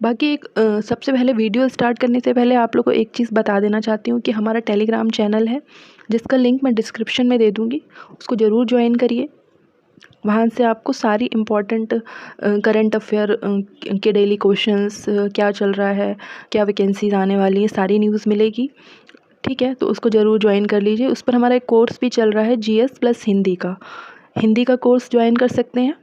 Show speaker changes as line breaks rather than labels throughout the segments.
बाकी एक सबसे पहले वीडियो स्टार्ट करने से पहले आप लोग को एक चीज़ बता देना चाहती हूँ कि हमारा टेलीग्राम चैनल है, जिसका लिंक मैं डिस्क्रिप्शन में दे दूँगी। उसको ज़रूर ज्वाइन करिए। वहाँ से आपको सारी इम्पॉर्टेंट करंट अफेयर के डेली क्वेश्चंस, क्या चल रहा है, क्या वैकेंसीज आने वाली है, सारी न्यूज़ मिलेगी। ठीक है, तो उसको ज़रूर ज्वाइन कर लीजिए। उस पर हमारा एक कोर्स भी चल रहा है जीएस प्लस हिंदी का कोर्स ज्वाइन कर सकते हैं,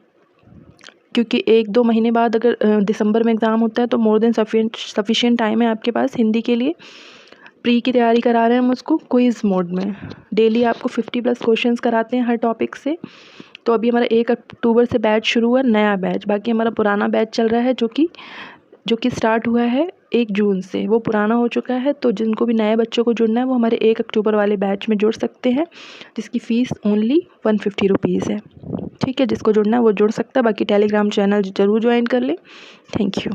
क्योंकि 1-2 महीने बाद अगर दिसंबर में एग्ज़ाम होता है तो मोर देन सफिशिएंट टाइम है आपके पास हिंदी के लिए। प्री की तैयारी करा रहे हैं हम उसको क्विज़ मोड में। डेली आपको 50+ क्वेश्चंस कराते हैं हर टॉपिक से। तो अभी हमारा 1 अक्टूबर से बैच शुरू हुआ, नया बैच। बाकी हमारा पुराना बैच चल रहा है जो कि स्टार्ट हुआ है 1 जून से, वो पुराना हो चुका है। तो जिनको भी नए बच्चों को जुड़ना है वो हमारे 1 अक्टूबर वाले बैच में जुड़ सकते हैं, जिसकी फ़ीस ओनली 150 रुपीज़ है। ठीक है, जिसको जुड़ना है वो जुड़ सकता है। बाकी टेलीग्राम चैनल ज़रूर ज्वाइन कर लें। Thank you.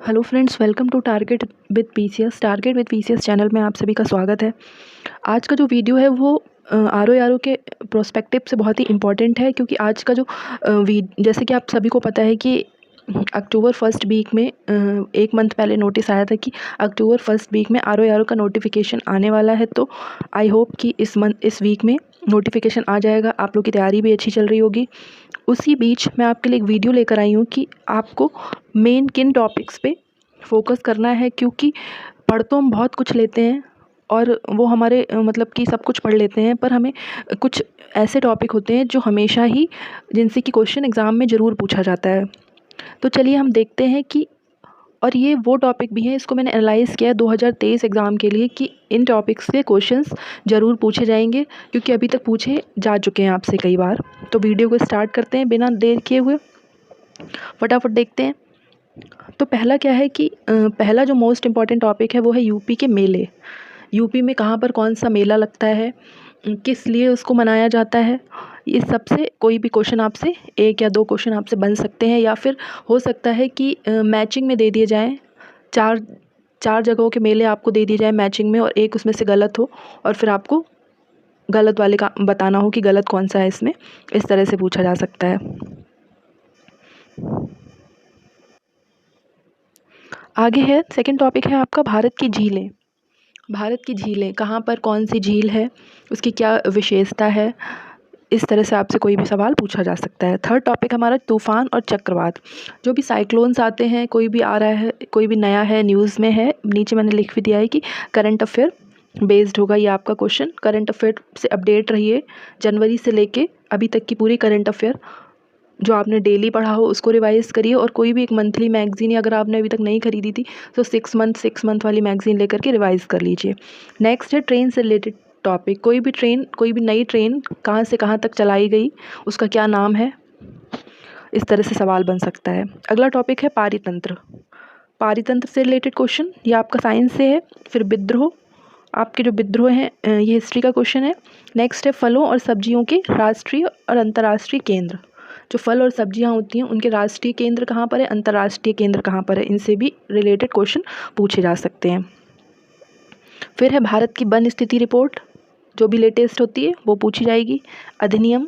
Hello friends, welcome to target with PCS channel में आप सभी का स्वागत है। आज का जो वीडियो है वो आर के प्रोस्पेक्टिव से बहुत ही इम्पॉर्टेंट है, क्योंकि आज का जो जैसे कि आप सभी को पता है कि अक्टूबर फर्स्ट वीक में 1 मंथ पहले नोटिस आया था कि अक्टूबर फर्स्ट वीक में आर का नोटिफिकेशन आने वाला है। तो आई होप कि इस वीक में नोटिफिकेशन आ जाएगा। आप लोग की तैयारी भी अच्छी चल रही होगी। उसी बीच मैं आपके लिए एक वीडियो लेकर आई हूँ कि आपको मेन किन टॉपिक्स पे फोकस करना है, क्योंकि पढ़ तो हम बहुत कुछ लेते हैं और वो हमारे मतलब कि सब कुछ पढ़ लेते हैं, पर हमें कुछ ऐसे टॉपिक होते हैं जो हमेशा ही जिनसे कि क्वेश्चन एग्ज़ाम में ज़रूर पूछा जाता है। तो चलिए हम देखते हैं कि, और ये वो टॉपिक भी हैं, इसको मैंने एनालाइज़ किया 2023 एग्ज़ाम के लिए कि इन टॉपिक्स के क्वेश्चंस ज़रूर पूछे जाएंगे, क्योंकि अभी तक पूछे जा चुके हैं आपसे कई बार। तो वीडियो को स्टार्ट करते हैं बिना देर किए हुए, फटाफट देखते हैं। तो पहला क्या है कि पहला जो मोस्ट इम्पॉर्टेंट टॉपिक है वो है यूपी के मेले। यूपी में कहाँ पर कौन सा मेला लगता है, किस लिए उसको मनाया जाता है, ये सबसे कोई भी क्वेश्चन आपसे 1 या 2 क्वेश्चन आपसे बन सकते हैं, या फिर हो सकता है कि मैचिंग में दे दिए जाएँ। चार जगहों के मेले आपको दे दिए जाए मैचिंग में, और एक उसमें से गलत हो, और फिर आपको गलत वाले का बताना हो कि गलत कौन सा है इसमें। इस तरह से पूछा जा सकता है। आगे है, सेकंड टॉपिक है आपका भारत की झीलें। भारत की झीलें कहाँ पर कौन सी झील है, उसकी क्या विशेषता है, इस तरह से आपसे कोई भी सवाल पूछा जा सकता है। थर्ड टॉपिक हमारा तूफ़ान और चक्रवात। जो भी साइक्लोन्स आते हैं, कोई भी आ रहा है, कोई भी नया है, न्यूज़ में है, नीचे मैंने लिख भी दिया है कि करंट अफेयर बेस्ड होगा ये आपका क्वेश्चन। करंट अफेयर से अपडेट रहिए, जनवरी से लेके अभी तक की पूरी करंट अफेयर जो आपने डेली पढ़ा हो उसको रिवाइज़ करिए। और कोई भी एक मंथली मैगज़ीन अगर आपने अभी तक नहीं खरीदी थी तो 6 मंथ वाली मैगज़ीन लेकर के रिवाइज़ कर लीजिए। नेक्स्ट है ट्रेन से रिलेटेड टॉपिक। कोई भी नई ट्रेन कहाँ से कहाँ तक चलाई गई, उसका क्या नाम है, इस तरह से सवाल बन सकता है। अगला टॉपिक है पारितंत्र। पारितंत्र से रिलेटेड क्वेश्चन, ये आपका साइंस से है। फिर विद्रोह, आपके जो विद्रोह हैं ये हिस्ट्री का क्वेश्चन है। नेक्स्ट है फलों और सब्जियों के राष्ट्रीय और अंतर्राष्ट्रीय केंद्र। जो फल और सब्जियां होती हैं उनके राष्ट्रीय केंद्र कहाँ पर है, अंतर्राष्ट्रीय केंद्र कहाँ पर है, इनसे भी रिलेटेड क्वेश्चन पूछे जा सकते हैं। फिर है भारत की वन स्थिति रिपोर्ट, जो भी लेटेस्ट होती है वो पूछी जाएगी। अधिनियम,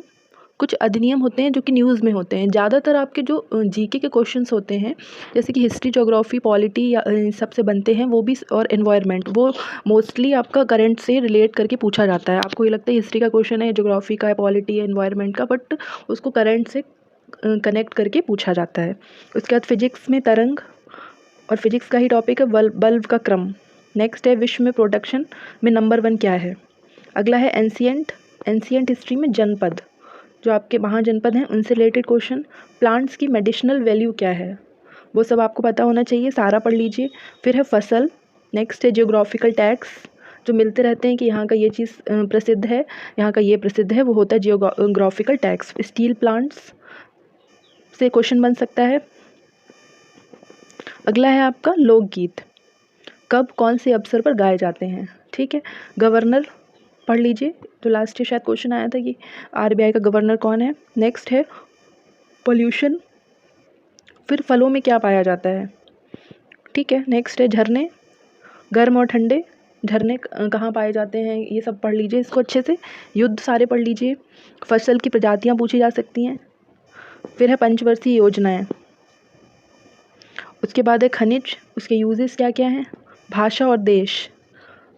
कुछ अधिनियम होते हैं जो कि न्यूज़ में होते हैं। ज़्यादातर आपके जो जीके के क्वेश्चंस होते हैं, जैसे कि हिस्ट्री, ज्योग्राफी, पॉलिटी या सबसे बनते हैं वो भी, और एनवायरनमेंट, वो मोस्टली आपका करंट से रिलेट करके पूछा जाता है। आपको ये लगता है हिस्ट्री का क्वेश्चन है, ज्योग्राफी का है, पॉलिटी है, एनवायरनमेंट का, बट उसको करंट से कनेक्ट करके पूछा जाता है। उसके बाद फिजिक्स में तरंग, और फिजिक्स का ही टॉपिक है बल्ब का क्रम। नेक्स्ट है विश्व में प्रोडक्शन में नंबर 1 क्या है। अगला है एंशियंट हिस्ट्री में जनपद, जो आपके महाजनपद हैं उनसे रिलेटेड क्वेश्चन। प्लांट्स की मेडिसिनल वैल्यू क्या है, वो सब आपको पता होना चाहिए, सारा पढ़ लीजिए। फिर है फसल। नेक्स्ट है जियोग्राफिकल टैग्स, जो मिलते रहते हैं कि यहाँ का ये चीज़ प्रसिद्ध है, यहाँ का ये प्रसिद्ध है, वो होता है जियोग्राफिकल टैग्स। स्टील प्लांट्स से क्वेश्चन बन सकता है। अगला है आपका लोकगीत, कब कौन से अवसर पर गाए जाते हैं। ठीक है, गवर्नर पढ़ लीजिए, जो लास्ट ईयर शायद क्वेश्चन आया था कि आरबीआई का गवर्नर कौन है। नेक्स्ट है पोल्यूशन, फिर फलों में क्या पाया जाता है। ठीक है, नेक्स्ट है झरने, गर्म और ठंडे झरने कहाँ पाए जाते हैं, ये सब पढ़ लीजिए इसको अच्छे से। युद्ध सारे पढ़ लीजिए। फसल की प्रजातियाँ पूछी जा सकती हैं। फिर है पंचवर्षीय योजनाएं, उसके बाद है खनिज, उसके यूजेस क्या क्या हैं। भाषा और देश,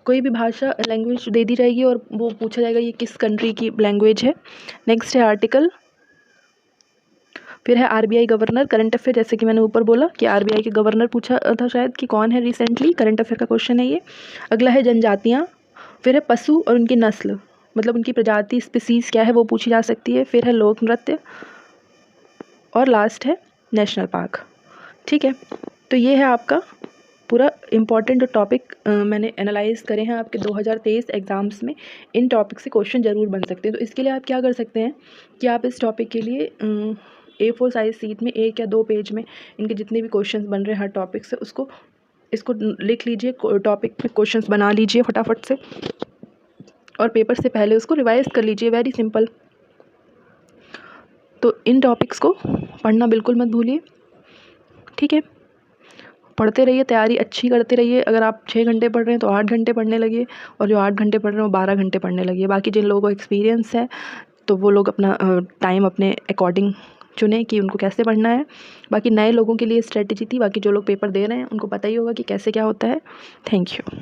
कोई भी भाषा लैंग्वेज दे दी जाएगी और वो पूछा जाएगा ये किस कंट्री की लैंग्वेज है। नेक्स्ट है आर्टिकल। फिर है आरबीआई गवर्नर, करंट अफेयर, जैसे कि मैंने ऊपर बोला कि आरबीआई के गवर्नर पूछा था शायद कि कौन है रिसेंटली, करंट अफेयर का क्वेश्चन है ये। अगला है जनजातियाँ। फिर है पशु और उनकी नस्ल, मतलब उनकी प्रजाति स्पीसीज़ क्या है वो पूछी जा सकती है। फिर है लोक नृत्य और लास्ट है नेशनल पार्क। ठीक है, तो ये है आपका पूरा इम्पॉर्टेंट जो टॉपिक मैंने एनालाइज करे हैं आपके 2023 एग्ज़ाम्स में। इन टॉपिक से क्वेश्चन ज़रूर बन सकते हैं। तो इसके लिए आप क्या कर सकते हैं कि आप इस टॉपिक के लिए A4 साइज शीट में 1 या 2 पेज में इनके जितने भी क्वेश्चंस बन रहे हैं हर टॉपिक से इसको लिख लीजिए, टॉपिक में क्वेश्चंस बना लीजिए फटाफट से और पेपर से पहले उसको रिवाइज कर लीजिए। Very simple. तो इन टॉपिक्स को पढ़ना बिल्कुल मत भूलिए। ठीक है, पढ़ते रहिए, तैयारी अच्छी करते रहिए। अगर आप 6 घंटे पढ़ रहे हैं तो 8 घंटे पढ़ने लगिए, और जो 8 घंटे पढ़ रहे हैं वो 12 घंटे पढ़ने लगिए। बाकी जिन लोगों को एक्सपीरियंस है तो वो लोग अपना टाइम अपने अकॉर्डिंग चुने कि उनको कैसे पढ़ना है। बाकी नए लोगों के लिए स्ट्रेटजी थी, बाकी जो लोग पेपर दे रहे हैं उनको पता ही होगा कि कैसे क्या होता है। Thank you.